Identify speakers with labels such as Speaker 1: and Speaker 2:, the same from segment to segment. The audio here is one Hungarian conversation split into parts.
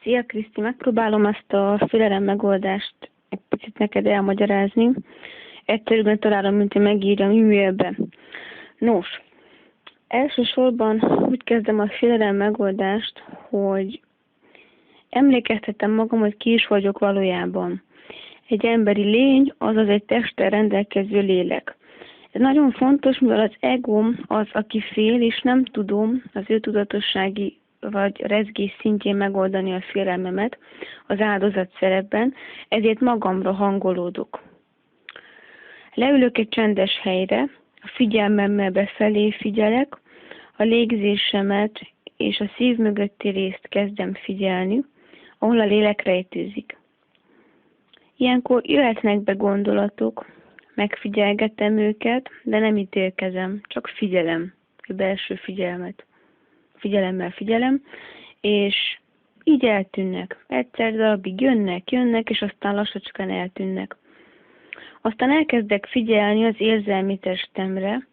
Speaker 1: Szia Kriszti, megpróbálom ezt a félelem megoldást egy picit neked elmagyarázni. Egyszerűen találom, mint hogy megírjam e-mailbe. Nos, elsősorban úgy kezdem a félelem megoldást, hogy emlékeztetem magam, hogy ki is vagyok valójában. Egy emberi lény, azaz egy testtel rendelkező lélek. Ez nagyon fontos, mivel az egóm az, aki fél, és nem tudom az ő tudatossági vagy rezgés szintjén megoldani a félelmemet az áldozat szerepben, ezért magamra hangolódok. Leülök egy csendes helyre, a figyelmemmel befelé figyelek, a légzésemet és a szív mögötti részt kezdem figyelni, ahol a lélek rejtőzik. Ilyenkor jöhetnek be gondolatok, megfigyelgetem őket, de nem ítélkezem, csak figyelem, a belső figyelemmel figyelem, és így eltűnnek. Egyszer darabig jönnek, és aztán lassacskán eltűnnek. Aztán elkezdek figyelni az érzelmi testemre,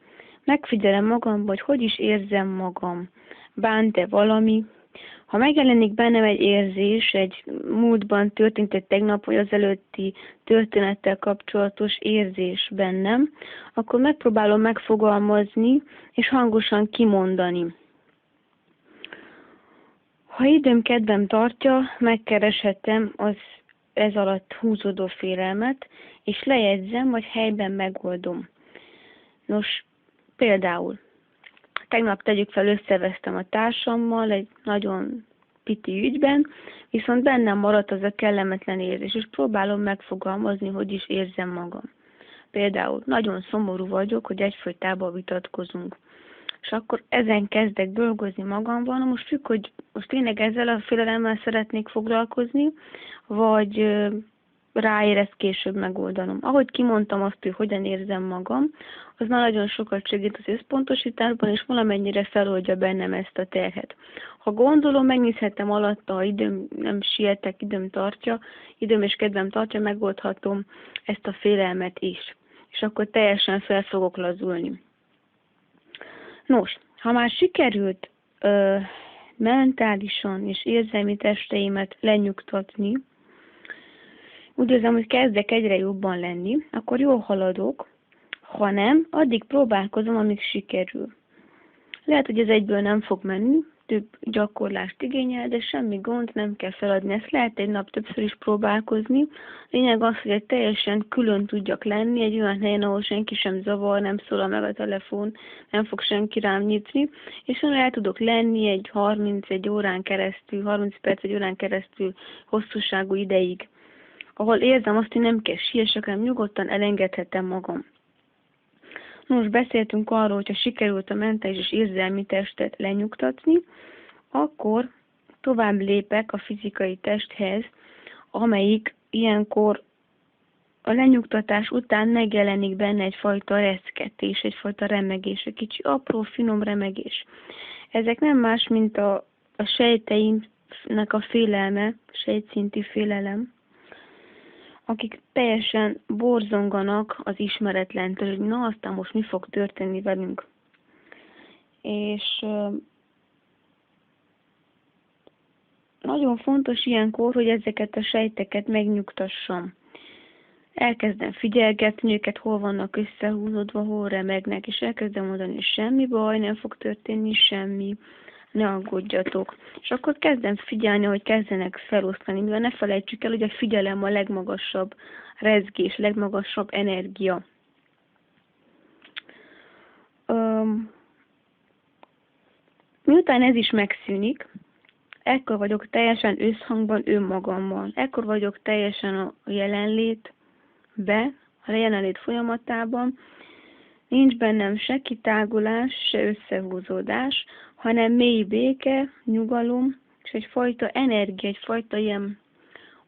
Speaker 1: megfigyelem magam, hogy is érzem magam, bánt-e valami. Ha megjelenik bennem egy érzés, egy múltban történt, egy tegnap vagy az előtti történettel kapcsolatos érzés bennem, akkor megpróbálom megfogalmazni és hangosan kimondani. Ha időm kedvem tartja, megkereshetem az ez alatt húzódó félelmet, és lejegyzem, vagy helyben megoldom. Nos, például, tegnap tegyük fel, összevesztem a társammal egy nagyon piti ügyben, viszont bennem maradt az a kellemetlen érzés, és próbálom megfogalmazni, hogy is érzem magam. Például, nagyon szomorú vagyok, hogy egyfolytában vitatkozunk. És akkor ezen kezdek dolgozni magamban, most függ, hogy most tényleg ezzel a félelemmel szeretnék foglalkozni, vagy ráérez később megoldanom. Ahogy kimondtam azt, hogy hogyan érzem magam, az már nagyon sokat segít az összpontosításban, és valamennyire feloldja bennem ezt a terhet. Ha gondolom, megnézhetem alatta, ha időm nem sietek, időm és kedvem tartja, megoldhatom ezt a félelmet is. És akkor teljesen fel fogok lazulni. Nos, ha már sikerült mentálisan és érzelmi testeimet lenyugtatni, úgy érzem, hogy kezdek egyre jobban lenni, akkor jól haladok, ha nem, addig próbálkozom, amíg sikerül. Lehet, hogy ez egyből nem fog menni, több gyakorlást igényel, de semmi gond, nem kell feladni. Ezt lehet egy nap többször is próbálkozni. Lényeg az, hogy egy teljesen külön tudjak lenni, egy olyan helyen, ahol senki sem zavar, nem szólal meg a telefon, nem fog senki rám nyitni, és onnan el tudok lenni egy 30 perc, egy órán keresztül hosszúságú ideig, ahol érzem azt, hogy nem kell siessek, hanem nyugodtan elengedhetem magam. Most beszéltünk arról, hogyha sikerült a mentális és érzelmi testet lenyugtatni, akkor tovább lépek a fizikai testhez, amelyik ilyenkor a lenyugtatás után megjelenik benne egyfajta reszketés, egyfajta remegés, egy kicsi apró, finom remegés. Ezek nem más, mint a sejteimnek a félelme, sejtszinti félelem, akik teljesen borzonganak az ismeretlentől, hogy na, aztán most mi fog történni velünk. És nagyon fontos ilyenkor, hogy ezeket a sejteket megnyugtassam. Elkezdem figyelgetni őket, hol vannak összehúzódva, hol remegnek, és elkezdem mondani, hogy semmi baj, nem fog történni semmi, ne aggódjatok. És akkor kezdem figyelni, hogy kezdenek felosztani, mivel ne felejtsük el, hogy a figyelem a legmagasabb rezgés, legmagasabb energia. Miután ez is megszűnik, ekkor vagyok teljesen összhangban önmagammal. Ekkor vagyok teljesen a jelenlétbe, a jelenlét folyamatában. Nincs bennem se kitágulás, se összehúzódás, hanem mély béke, nyugalom, és egyfajta energia, egyfajta ilyen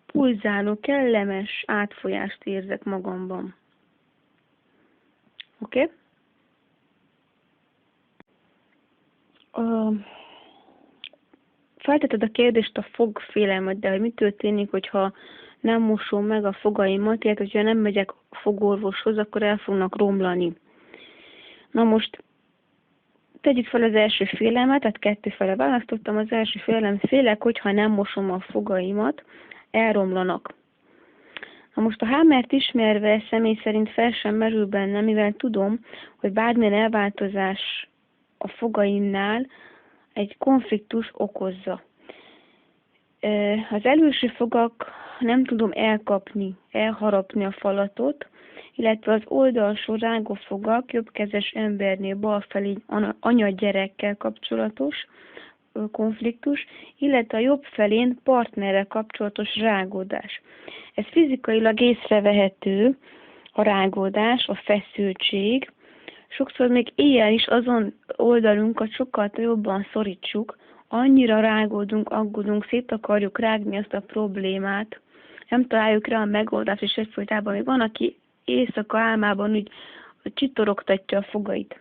Speaker 1: pulzáló, kellemes átfolyást érzek magamban. Oké? Feltetted a kérdést a fogfélelmet, de hogy mi történik, hogyha nem mosom meg a fogaimat, illetve hogyha nem megyek fogorvoshoz, akkor el fognak romlani. Na most Tegyük fel az első félelmet, tehát kettőfele választottam. Az első félelem, félek, hogyha nem mosom a fogaimat, elromlanak. Ha most a hámert ismerve személy szerint fel sem merül bennem, mivel tudom, hogy bármilyen elváltozás a fogaimnál egy konfliktus okozza. Az előső fogak nem tudom elharapni a falatot, illetve az oldalsó rágófogak jobbkezes embernél balfelé anya-gyerekkel kapcsolatos konfliktus, illetve a jobb felén partnerrel kapcsolatos rágódás. Ez fizikailag észrevehető, a rágódás, a feszültség. Sokszor még éjjel is azon oldalunkat sokkal jobban szorítsuk, annyira rágódunk, aggódunk, szét akarjuk rágni azt a problémát, nem találjuk rá a megoldást, és egyfolytában még van, aki éjszaka álmában úgy csitorogtatja a fogait.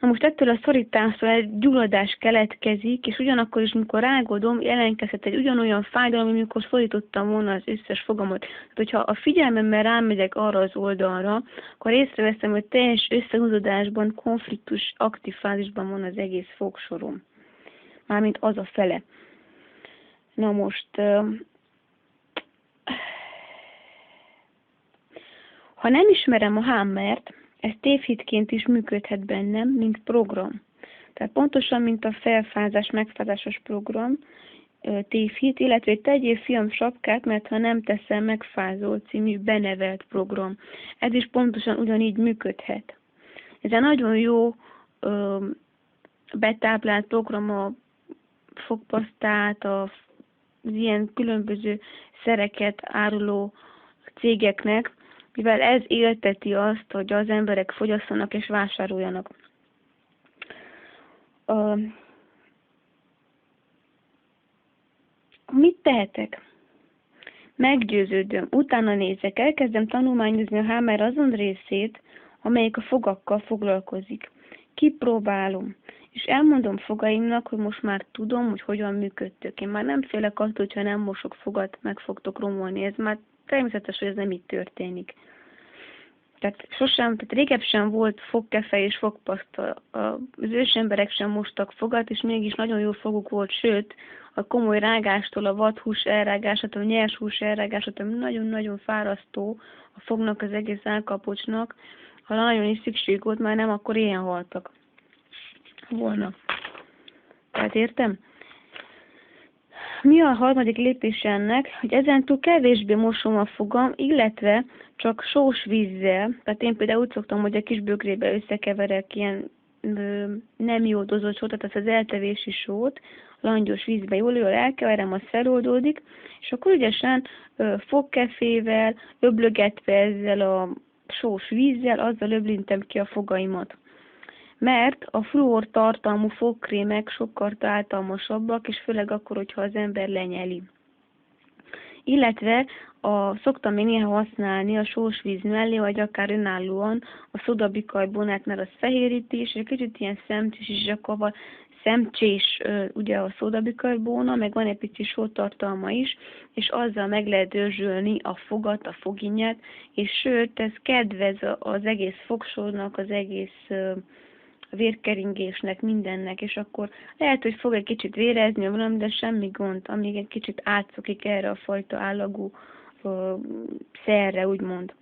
Speaker 1: Na most ettől a szorítástól egy gyulladás keletkezik, és ugyanakkor is, mikor rágódom, ellenkezhet egy ugyanolyan fájdalom, amikor szorítottam volna az összes fogamat. Tehát, hogyha a figyelmemmel rámegyek arra az oldalra, akkor észreveszem, hogy teljes összehúzódásban, konfliktus, aktív fázisban van az egész fogsorom. Mármint az a fele. Na most, ha nem ismerem a hámert, ez tévhitként is működhet bennem, mint program. Tehát pontosan, mint a felfázás, megfázásos program, tévhit, illetve tegyél fiam sapkát, mert ha nem teszel, megfázol című benevelt program. Ez is pontosan ugyanígy működhet. Ez egy nagyon jó betáplált program a fogpasztát, az ilyen különböző szereket áruló cégeknek, mivel ez élteti azt, hogy az emberek fogyasszanak és vásároljanak. Mit tehetek? Meggyőződöm, utána nézek, elkezdem tanulmányozni a hámer azon részét, amelyik a fogakkal foglalkozik. Kipróbálom, és elmondom fogaimnak, hogy most már tudom, hogy hogyan működtök. Én már nem félek attól, hogyha nem mosok fogat, meg fogtok romolni. Ez már természetes, hogy ez nem így történik. Tehát régebb sem volt fogkefe és fogpaszta. Az ősemberek sem mostak fogat, és mégis nagyon jó foguk volt, sőt, a komoly rágástól, a vadhús elrágásától, a nyers hús elrágásától nagyon-nagyon fárasztó a fognak, az egész állkapocsnak. Ha nagyon is szükség volt, már nem, akkor ilyen haltak volna. Tehát értem? Mi a harmadik lépés ennek, hogy ezentúl kevésbé mosom a fogam, illetve csak sós vízzel, tehát én például úgy szoktam, hogy a kis bögrébe összekeverek ilyen nem jódozott sót, tehát az eltevési sót, langyos vízbe jól elkeverem, az feloldódik, és akkor ügyesen fogkefével, öblögetve ezzel a sós vízzel, azzal öblintem ki a fogaimat. Mert a fluor tartalmú fogkrémek sokkal tartalmasabbak, és főleg akkor, hogyha az ember lenyeli. Illetve szoktam én néha használni a sós víz mellé, vagy akár önállóan a szodabikarbonát, mert az fehéríti, és egy kicsit ilyen szemcsés is zsakava, szemcsés ugye a szodabikarbóna, meg van egy pici sótartalma is, és azzal meg lehet dörzsölni a fogat, a foginyát, és sőt, ez kedvez az egész fogsornak, az egész vérkeringésnek, mindennek, és akkor lehet, hogy fog egy kicsit vérezni, valami, de semmi gond, amíg egy kicsit átszokik erre a fajta állagú szerre, úgymond.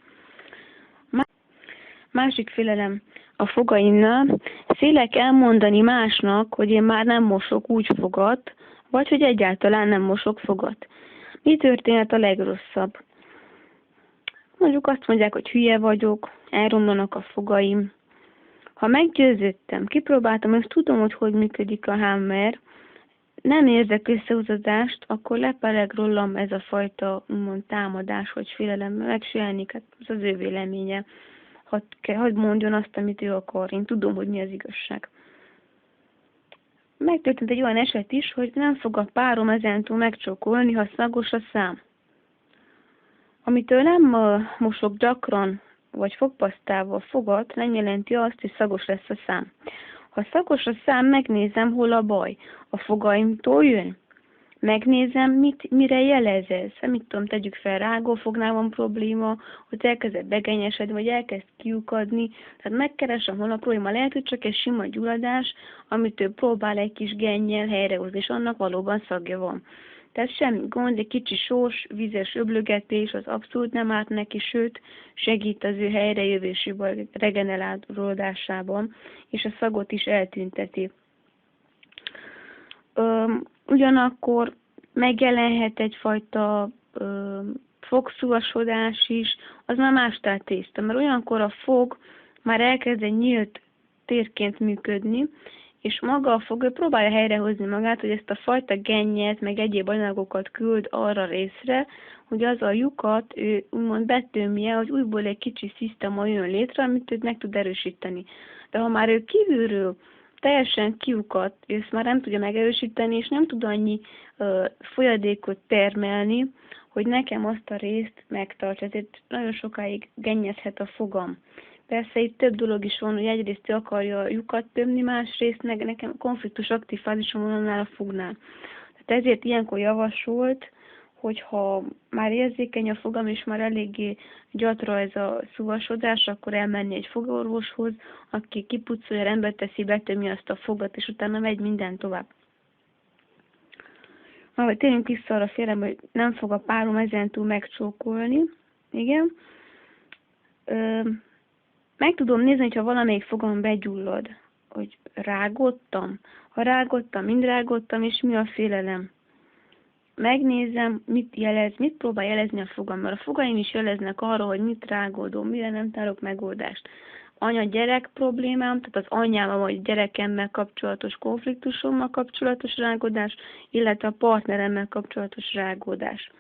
Speaker 1: Másik félelem a fogaimnál, félek elmondani másnak, hogy én már nem mosok úgy fogat, vagy hogy egyáltalán nem mosok fogat. Mi történhet a legrosszabb? Mondjuk azt mondják, hogy hülye vagyok, elromlanak a fogaim. Ha meggyőződtem, kipróbáltam, és tudom, hogy működik a hámer, nem érzek összehúzódást, akkor lepeleg rólam ez a fajta támadás, hogy félelem megsérelnik, hát ez az ő véleménye. Hadd mondjon azt, amit ő akar, én tudom, hogy mi az igazság. Megtörtént egy olyan eset is, hogy nem fog a párom ezentúl megcsókolni, ha szagos a szám. Amitől nem mosok gyakran, vagy fogpasztával fogat, nem jelenti azt, hogy szagos lesz a szám. Ha szagos a szám, megnézem, hol a baj. A fogaimtól jön? megnézem, mire jelez ez. Mit tudom, tegyük fel, rágófognál van probléma, hogy elkezdett begenyesedni, vagy elkezd kiukadni. Tehát megkeresem, hol a probléma. Lehet, hogy csak egy sima gyulladás, amit ő próbál egy kis gennyel helyrehozni, és annak valóban szagja van. Tehát semmi gond, egy kicsi sós, vízes öblögetés, az abszolút nem árt neki, sőt, segít az ő helyrejövésében, regenerálódásában, és a szagot is eltünteti. Ugyanakkor megjelenhet egyfajta fogszúvasodás is, az már más tészta, mert olyankor a fog már elkezd egy nyílt térként működni, és maga a fog próbálja helyrehozni magát, hogy ezt a fajta gennyet, meg egyéb anyagokat küld arra részre, hogy az a lyukat ő úgymond betömje, hogy újból egy kicsi szisztéma jön létre, amit ő meg tud erősíteni. De ha már ő kívülről teljesen kiukat, és ezt már nem tudja megerősíteni, és nem tud annyi folyadékot termelni, hogy nekem azt a részt megtartsa. Ezért nagyon sokáig gennyezhet a fogam. Persze itt több dolog is van, hogy egyrészt ő akarja a lyukat tömni, másrészt meg nekem konfliktus aktív fázisom van annál a fognál. Tehát ezért ilyenkor javasolt, hogyha már érzékeny a fogam, és már eléggé gyatra ez a szúvasodás, akkor elmenni egy fogorvoshoz, aki kipucolja, rendbe teszi, betömi azt a fogat, és utána megy minden tovább. Majd térjünk vissza arra félem, hogy nem fog a párom ezentúl megcsókolni. Igen. Meg tudom nézni, hogyha valamelyik fogam begyullad, hogy rágottam. Ha rágottam, mind rágottam, és mi a félelem. Megnézem, mit próbál jelezni a fogam, mert a fogaim is jeleznek arra, hogy mit rágódom, mire nem tárok megoldást. Anya-gyerek problémám, tehát az anyámmal vagy gyerekemmel kapcsolatos konfliktusommal kapcsolatos rágódás, illetve a partneremmel kapcsolatos rágódás.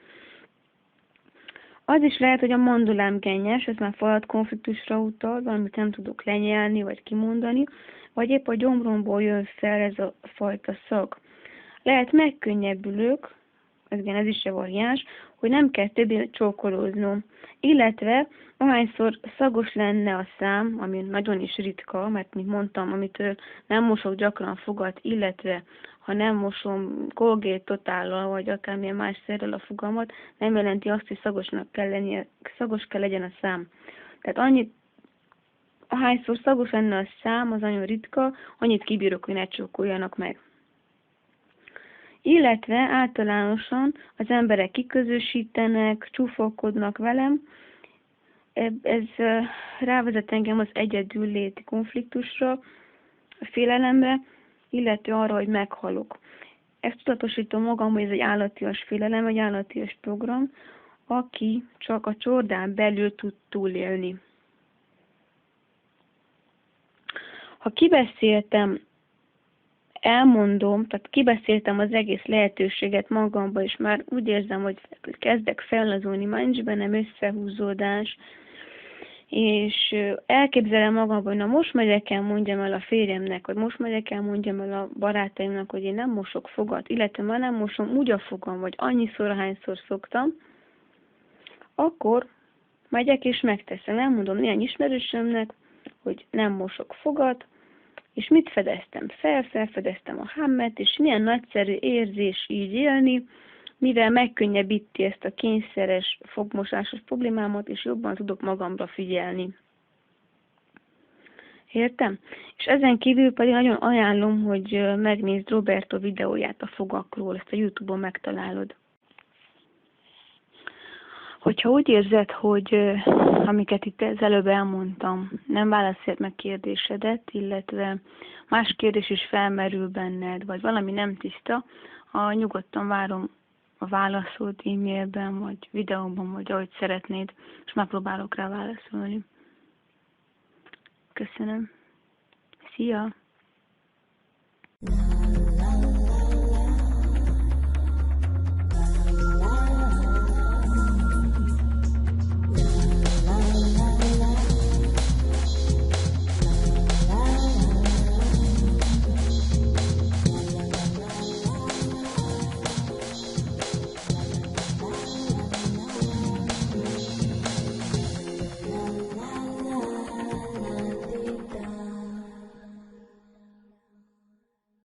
Speaker 1: Az is lehet, hogy a mandulám gennyes, ez már falat konfliktusra utal, valamit nem tudok lenyelni vagy kimondani, vagy épp a gyomromból jön fel ez a fajta szag. Lehet megkönnyebbülök, ez is egy variáns, hogy nem kell többé csókolóznom. Illetve, ahányszor szagos lenne a szám, ami nagyon is ritka, mert mint mondtam, amitől nem mosok gyakran fogat, illetve ha nem mosom Colgate Totállal, vagy akármilyen más szerrel a fogamat, nem jelenti azt, hogy szagos kell legyen a szám. Tehát ahányszor szagos lenne a szám, az nagyon ritka, annyit kibírok, hogy ne csókoljanak meg. Illetve általánosan az emberek kiközösítenek, csúfolkodnak velem. Ez rávezet engem az egyedülléti konfliktusra, a félelemre, illetve arra, hogy meghalok. Ezt tudatosítom magam, hogy ez egy állatias félelem, egy állatias program, aki csak a csordán belül tud túlélni. Ha kibeszéltem, elmondom, tehát kibeszéltem az egész lehetőséget magamba, és már úgy érzem, hogy kezdek fellazulni, már nincs bennem összehúzódás, és elképzelem magamban, hogy na most megyek el, mondjam el a férjemnek, vagy most megyek el, mondjam el a barátaimnak, hogy én nem mosok fogat, illetve már nem mosom úgy a fogam, vagy annyiszor, ahányszor szoktam, akkor megyek és megteszem. Elmondom néhány ismerősömnek, hogy nem mosok fogat, és mit fedeztem fel? Felfedeztem a hámmet, és milyen nagyszerű érzés így élni, mivel megkönnyebbíti ezt a kényszeres fogmosásos problémámat, és jobban tudok magamra figyelni. Értem? És ezen kívül pedig nagyon ajánlom, hogy megnézd Roberto videóját a fogakról, ezt a YouTube-on megtalálod. Hogyha úgy érzed, hogy amiket itt előbb elmondtam, nem válaszolt meg kérdésedet, illetve más kérdés is felmerül benned, vagy valami nem tiszta, nyugodtan várom a válaszod e-mailben, vagy videóban, vagy ahogy szeretnéd, és megpróbálok rá válaszolni. Köszönöm. Szia!